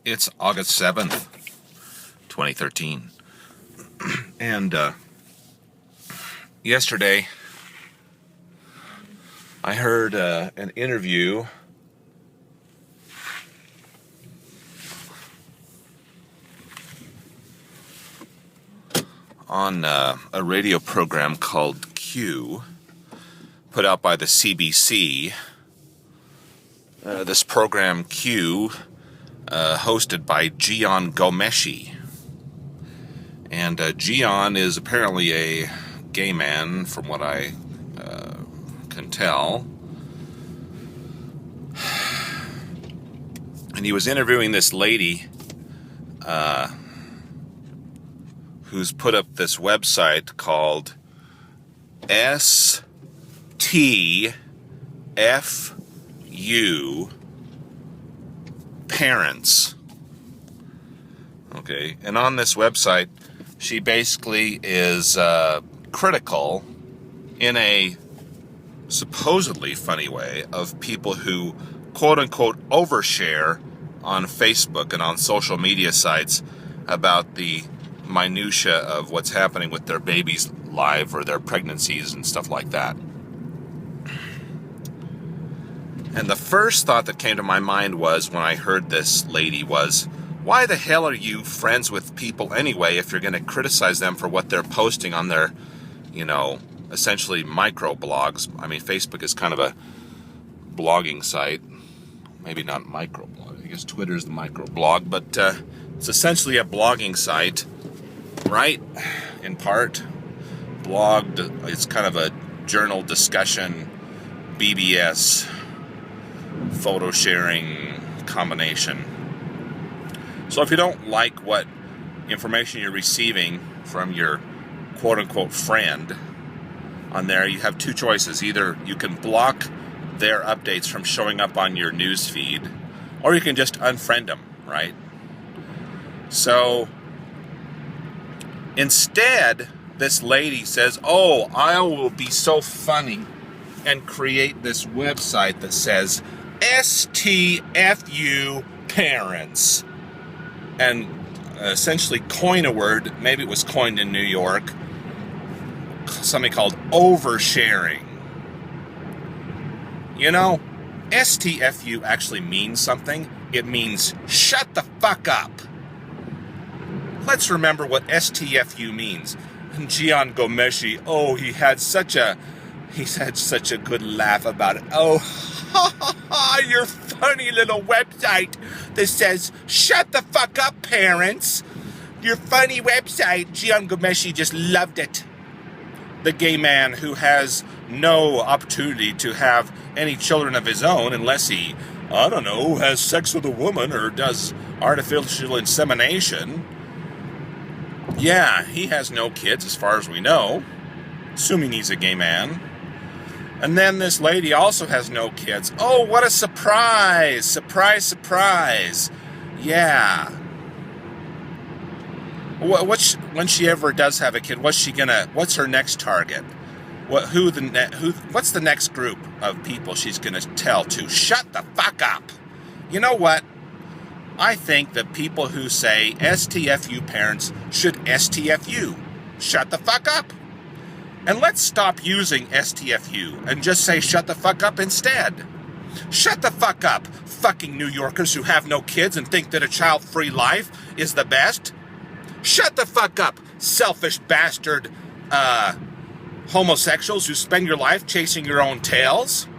It's August 7th, 2013. And yesterday, I heard an interview on a radio program called Q, put out by the CBC. This program, Q, hosted by Jian Ghomeshi. And Jian is apparently a gay man, from what I can tell. And he was interviewing this lady who's put up this website called STFU Parents. Okay, and on this website, she basically is critical, in a supposedly funny way, of people who quote-unquote overshare on Facebook and on social media sites about the minutia of what's happening with their babies' life or their pregnancies and stuff like that. And the first thought that came to my mind was, when I heard this lady, was, why the hell are you friends with people anyway if you're going to criticize them for what they're posting on their, essentially micro-blogs? I mean, Facebook is kind of a blogging site. Maybe not micro-blog. I guess Twitter's the micro-blog. But it's essentially a blogging site, right? In part. Blogged. It's kind of a journal discussion, BBS, photo sharing combination. So if you don't like what information you're receiving from your quote-unquote friend on there, you have two choices. Either you can block their updates from showing up on your news feed, or you can just unfriend them, right? So instead, this lady says, oh, I will be so funny and create this website that says STFU Parents, and essentially coin a word. Maybe it was coined in New York, something called oversharing. STFU actually means something. It means shut the fuck up. Let's remember what STFU means. And Jian Ghomeshi, he had such a good laugh about it. Oh, your funny little website that says, shut the fuck up, parents. Your funny website. Jian Ghomeshi just loved it. The gay man who has no opportunity to have any children of his own unless he, has sex with a woman or does artificial insemination. Yeah, he has no kids as far as we know, assuming he's a gay man. And then this lady also has no kids. Oh, what a surprise! Surprise, surprise! Yeah. When she ever does have a kid, what's her next target? What's the next group of people she's gonna tell to shut the fuck up? You know what? I think that people who say STFU parents should STFU. Shut the fuck up. And let's stop using STFU and just say shut the fuck up instead. Shut the fuck up, fucking New Yorkers who have no kids and think that a child-free life is the best. Shut the fuck up, selfish bastard homosexuals who spend your life chasing your own tails.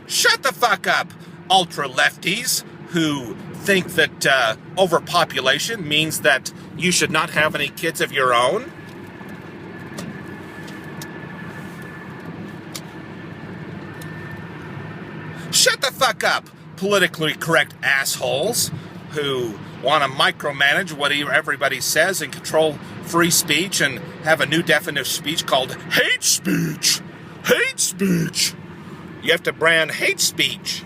Shut the fuck up, ultra-lefties who think that overpopulation means that you should not have any kids of your own. Shut the fuck up, politically correct assholes who want to micromanage what everybody says and control free speech and have a new definition of speech called hate speech. Hate speech. You have to brand hate speech.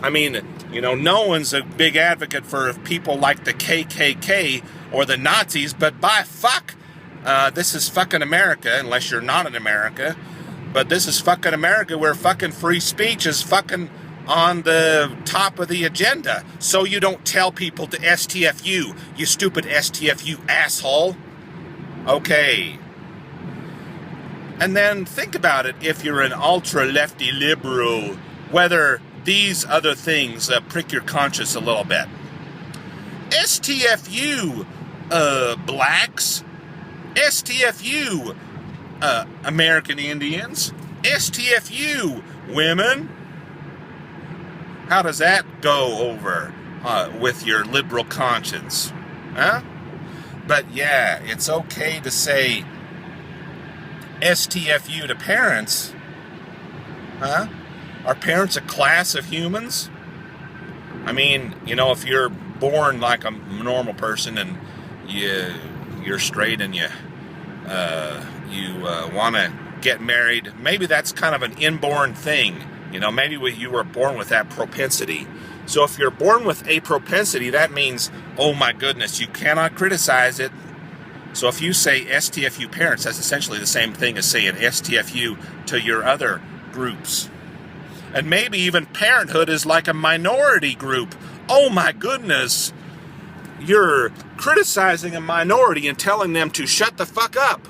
I mean, no one's a big advocate for people like the KKK or the Nazis, but by fuck, this is fucking America, unless you're not in America. But this is fucking America, where fucking free speech is fucking on the top of the agenda, so you don't tell people to STFU, you stupid STFU asshole. Okay. And then think about it, if you're an ultra-lefty liberal, whether these other things prick your conscience a little bit. STFU blacks, STFU American Indians, STFU women. How does that go over with your liberal conscience? Huh? But yeah, it's okay to say STFU to parents. Huh? Are parents a class of humans? I mean, you know, if you're born like a normal person and you're straight and you want to get married, maybe that's kind of an inborn thing. You know, maybe you were born with that propensity. So if you're born with a propensity, that means, oh my goodness, you cannot criticize it. So if you say STFU parents, that's essentially the same thing as saying STFU to your other groups. And maybe even parenthood is like a minority group. Oh my goodness, you're criticizing a minority and telling them to shut the fuck up.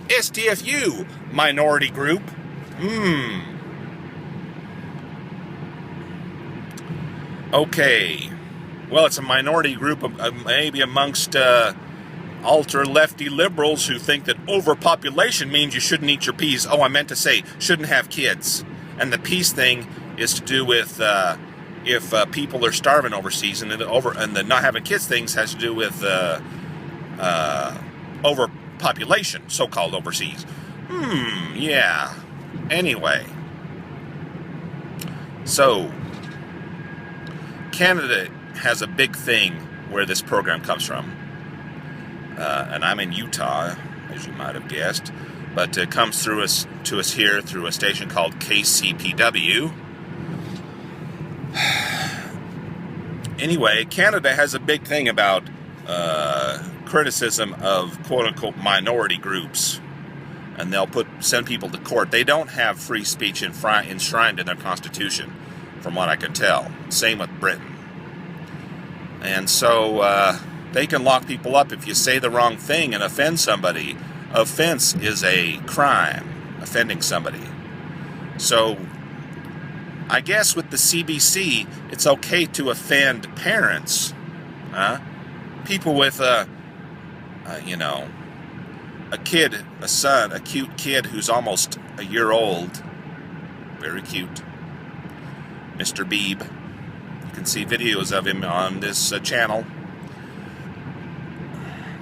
STFU, minority group. Okay. Well, it's a minority group of maybe amongst ultra-lefty liberals who think that overpopulation means you shouldn't eat your peas. Oh, I meant to say shouldn't have kids. And the peas thing is to do with if people are starving overseas, and the not having kids things has to do with overpopulation, so-called overseas. Yeah. Anyway. So, Canada has a big thing where this program comes from. And I'm in Utah, as you might have guessed. But it comes to us here through a station called KCPW. Anyway, Canada has a big thing about criticism of quote-unquote minority groups. And they'll send people to court. They don't have free speech enshrined in their constitution, from what I can tell. Same with Britain. And so they can lock people up if you say the wrong thing and offend somebody. Offense is a crime, offending somebody. So I guess with the CBC, it's okay to offend parents. People with a kid, a son, a cute kid who's almost a year old. Very cute. Mr. Beebe. You can see videos of him on this channel.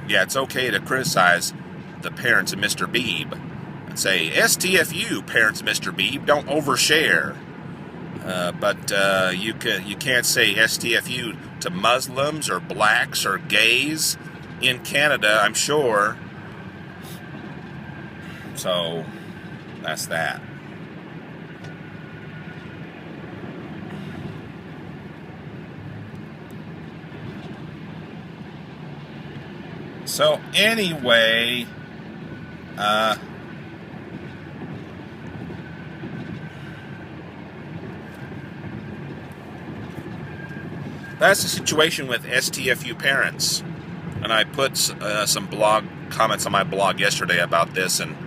Yeah, it's okay to criticize the parents of Mr. Beebe and say, STFU, parents of Mr. Beebe, don't overshare. But you can't say STFU to Muslims or blacks or gays in Canada, I'm sure. So, that's that. So, anyway, that's the situation with STFU parents. And I put some blog comments on my blog yesterday about this, and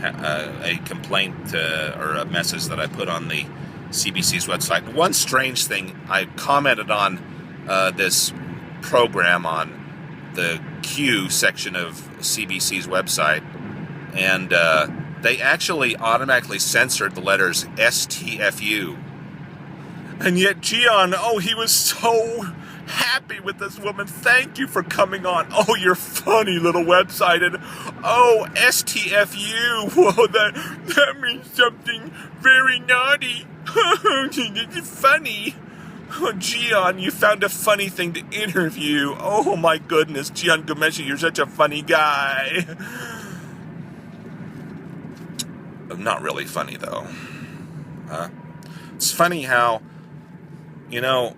a complaint or a message that I put on the CBC's website. One strange thing, I commented on this program on the Q section of CBC's website, and they actually automatically censored the letters STFU. And yet Jian, oh, he was so happy with this woman. Thank you for coming on. Oh, your funny little website. And oh, STFU. Whoa, that means something very naughty. It's funny. Oh, Jian, you found a funny thing to interview. Oh my goodness, Jian Ghomeshi, you're such a funny guy. Not really funny though. It's funny how, you know,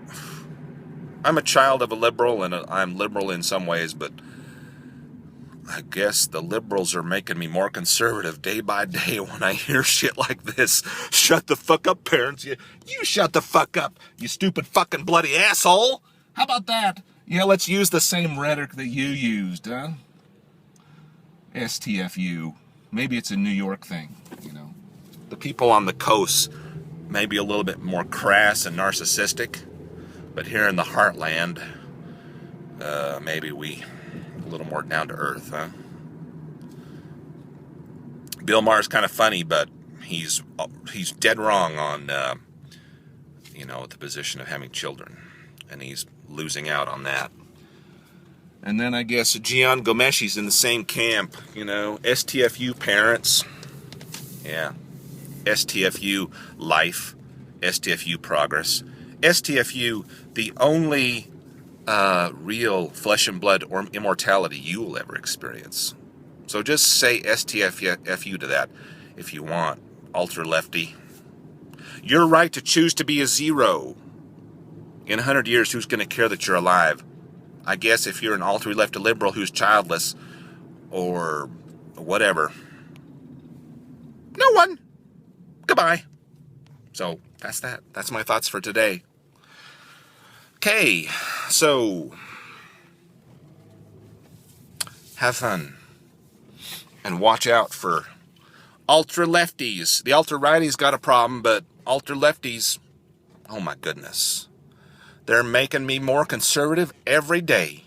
I'm a child of a liberal, and I'm liberal in some ways, but I guess the liberals are making me more conservative day by day when I hear shit like this. Shut the fuck up, parents. You shut the fuck up, you stupid fucking bloody asshole. How about that? Yeah, let's use the same rhetoric that you used, huh? STFU. Maybe it's a New York thing, you know. The people on the coast may be a little bit more crass and narcissistic, but here in the heartland, maybe we a little more down to earth, huh? Bill Maher's kind of funny, but he's dead wrong on the position of having children, and he's losing out on that. And then I guess Jian Ghomeshi's in the same camp, STFU Parents, yeah, STFU Life, STFU Progress, STFU the only real flesh and blood or immortality you will ever experience. So just say STFU to that if you want, ultra-lefty. Your right to choose to be a zero. In 100 years, who's going to care that you're alive? I guess if you're an ultra-lefty liberal who's childless or whatever. No one. Goodbye. So that's that. That's my thoughts for today. Okay, so have fun and watch out for ultra-lefties. The ultra-righties got a problem, but ultra-lefties, oh my goodness. They're making me more conservative every day.